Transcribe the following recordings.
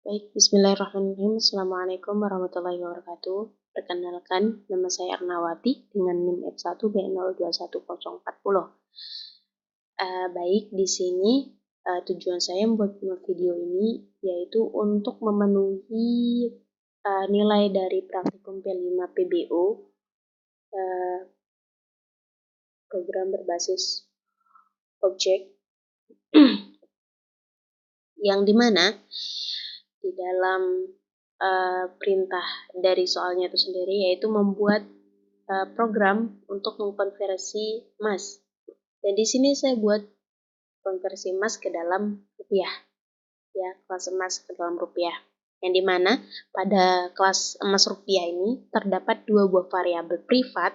Baik, bismillahirrahmanirrahim. Assalamualaikum warahmatullahi wabarakatuh. Perkenalkan, nama saya Ernawati dengan NIM F1B021040. Baik, di sini tujuan saya membuat video ini yaitu untuk memenuhi nilai dari praktikum P5 PBO, program berbasis objek, yang dimana di dalam perintah dari soalnya itu sendiri yaitu membuat program untuk mengkonversi emas. Dan di sini saya buat konversi emas ke dalam rupiah, ya, kelas emas ke dalam rupiah. Yang dimana pada kelas emas rupiah ini terdapat dua buah variabel privat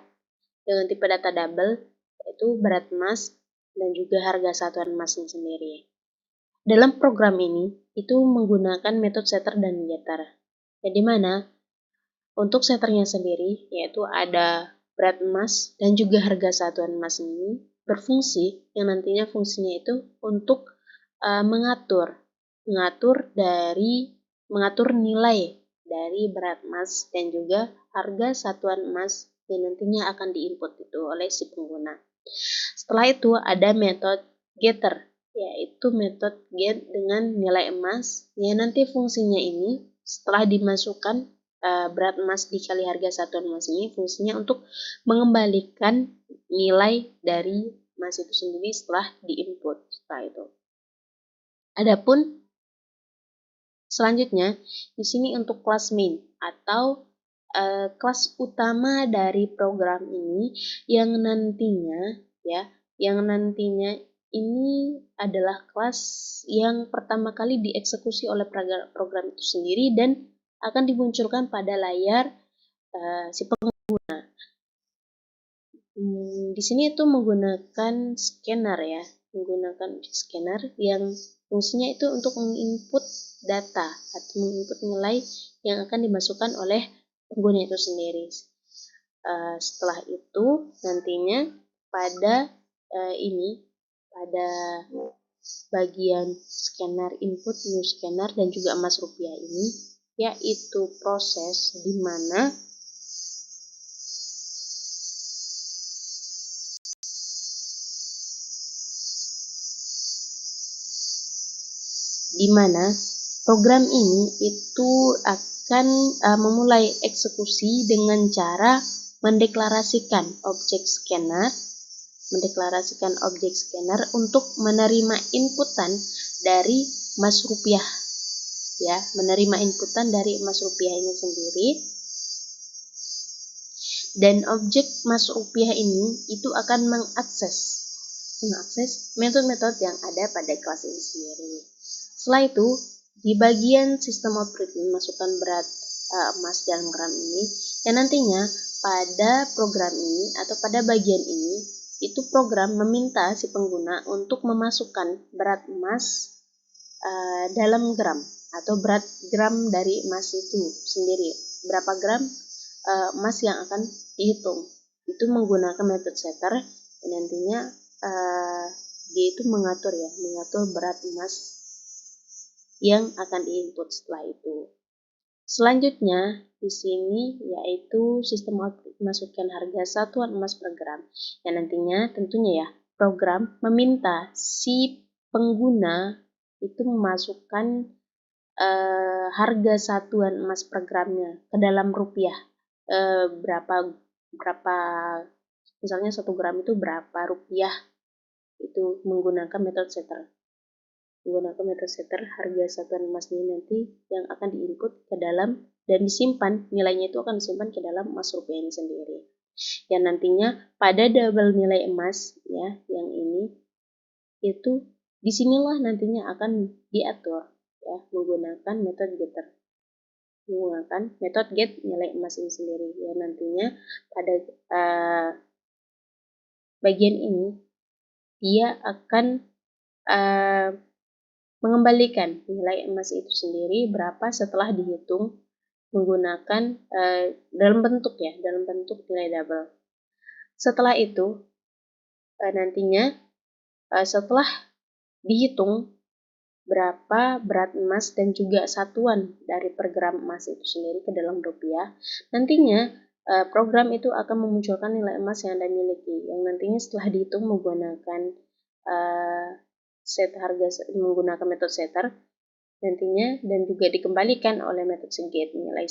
dengan tipe data double, yaitu berat emas dan juga harga satuan emasnya sendiri. Dalam program ini itu menggunakan metode setter dan getter. Yang dimana untuk setternya sendiri yaitu ada berat emas dan juga harga satuan emas ini berfungsi yang nantinya fungsinya itu untuk mengatur nilai dari berat emas dan juga harga satuan emas yang nantinya akan diinput itu oleh si pengguna. Setelah itu ada metode getter, yaitu metode get dengan nilai emas yang nanti fungsinya ini setelah dimasukkan berat emas dikali harga satuan emas ini fungsinya untuk mengembalikan nilai dari emas itu sendiri setelah diinput. Setelah itu, adapun selanjutnya di sini untuk kelas main atau kelas utama dari program ini yang nantinya ini adalah kelas yang pertama kali dieksekusi oleh program itu sendiri dan akan dimunculkan pada layar si pengguna. Di sini itu menggunakan scanner yang fungsinya itu untuk menginput data atau menginput nilai yang akan dimasukkan oleh pengguna itu sendiri. Setelah itu nantinya pada bagian scanner input new scanner dan juga emas rupiah ini yaitu proses di mana program ini itu akan memulai eksekusi dengan cara mendeklarasikan objek scanner untuk menerima inputan dari emas rupiah, ini sendiri. Dan objek emas rupiah ini itu akan mengakses metode-metode yang ada pada kelas ini sendiri. Setelah itu, di bagian sistem output memasukkan berat emas dalam gram ini, yang nantinya pada program ini atau pada bagian ini, itu program meminta si pengguna untuk memasukkan berat emas dalam gram atau berat gram dari emas itu sendiri. Berapa gram emas yang akan dihitung. Itu menggunakan metode setter dan nantinya dia itu mengatur berat emas yang akan diinput setelah itu. Selanjutnya di sini yaitu sistem output memasukkan harga satuan emas per gram. Yang nantinya tentunya program meminta si pengguna itu memasukkan harga satuan emas per gramnya ke dalam rupiah. Berapa misalnya 1 gram itu berapa rupiah, itu menggunakan metode setter. Harga satuan emasnya nanti yang akan diinput ke dalam dan disimpan, nilainya itu akan disimpan ke dalam emas rupiah ini sendiri. Yang nantinya pada double nilai emas yang ini itu disinilah nantinya akan diatur menggunakan metode getter. Menggunakan metode get nilai emas ini sendiri. Yang nantinya pada bagian ini dia akan mengembalikan nilai emas itu sendiri berapa setelah dihitung menggunakan dalam bentuk nilai double. Setelah itu nantinya setelah dihitung berapa berat emas dan juga satuan dari per gram emas itu sendiri ke dalam rupiah, nantinya program itu akan memunculkan nilai emas yang Anda miliki, yang nantinya setelah dihitung menggunakan menggunakan metode setter nantinya, dan juga dikembalikan oleh metode Seagate nilai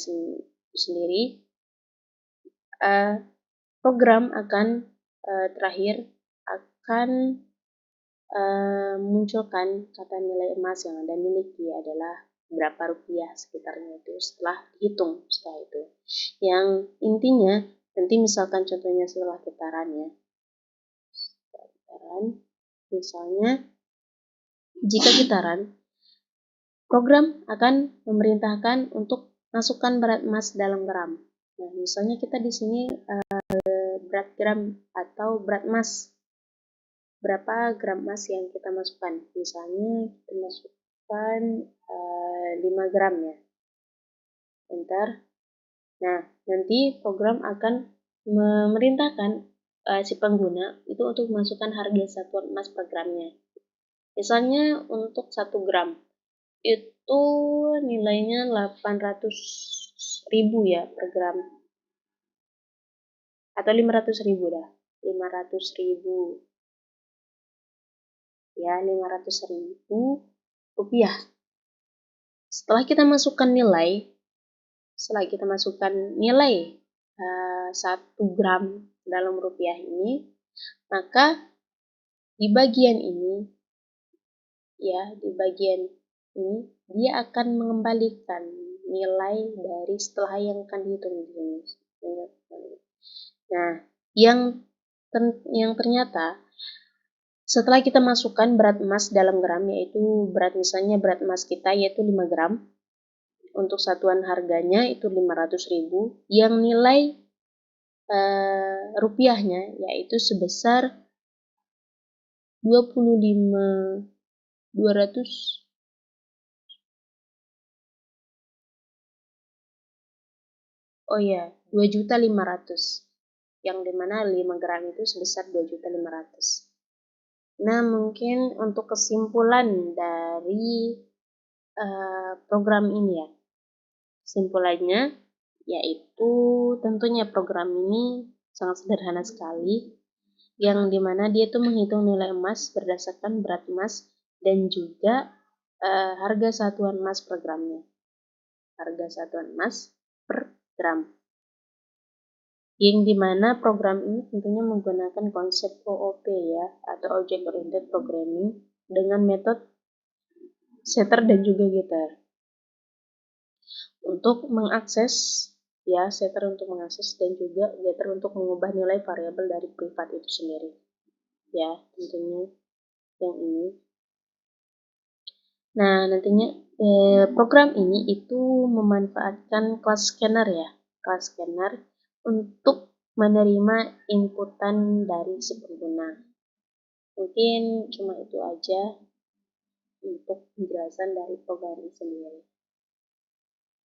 sendiri, program akan terakhir akan munculkan kata nilai emas yang Anda miliki adalah berapa rupiah sekitarnya itu setelah dihitung setelah itu. Yang intinya nanti misalkan contohnya setelah getaran ya. Misalnya jika getaran, program akan memerintahkan untuk masukkan berat emas dalam gram. Nah, misalnya kita di sini berat gram atau berat emas, berapa gram emas yang kita masukkan. Misalnya kita masukkan 5 gram ya. Enter. Nah, nanti program akan memerintahkan si pengguna itu untuk memasukkan harga satuan emas per gramnya. Misalnya untuk 1 gram itu nilainya 800.000 ya per gram. Atau 500.000 dah. 500.000. Ya, 500.000 rupiah. Setelah kita masukkan nilai 1 gram dalam rupiah ini, maka di bagian ini dia akan mengembalikan nilai dari setelah yang akan dihitung di sini. Nah, yang ternyata setelah kita masukkan berat emas dalam gram, yaitu misalnya berat emas kita yaitu 5 gram, untuk satuan harganya itu 500.000, yang nilai rupiahnya yaitu sebesar 25.200 2.500.000, yang dimana 5 gram itu sebesar 2.500.000. Nah, mungkin untuk kesimpulan dari program ini ya, kesimpulannya yaitu tentunya program ini sangat sederhana sekali, yang dimana dia tuh menghitung nilai emas berdasarkan berat emas dan juga harga satuan emas per gramnya. Harga satuan emas per gram. Yang dimana program ini tentunya menggunakan konsep OOP ya, atau Object Oriented Programming, dengan metode setter dan juga getter. Untuk mengakses ya, setter untuk mengakses dan juga getter untuk mengubah nilai variabel dari privat itu sendiri. Ya, tentunya yang ini. Nah, nantinya program ini itu memanfaatkan class scanner ya, class scanner untuk menerima inputan dari si pengguna. Mungkin cuma itu aja untuk penjelasan dari program ini sendiri.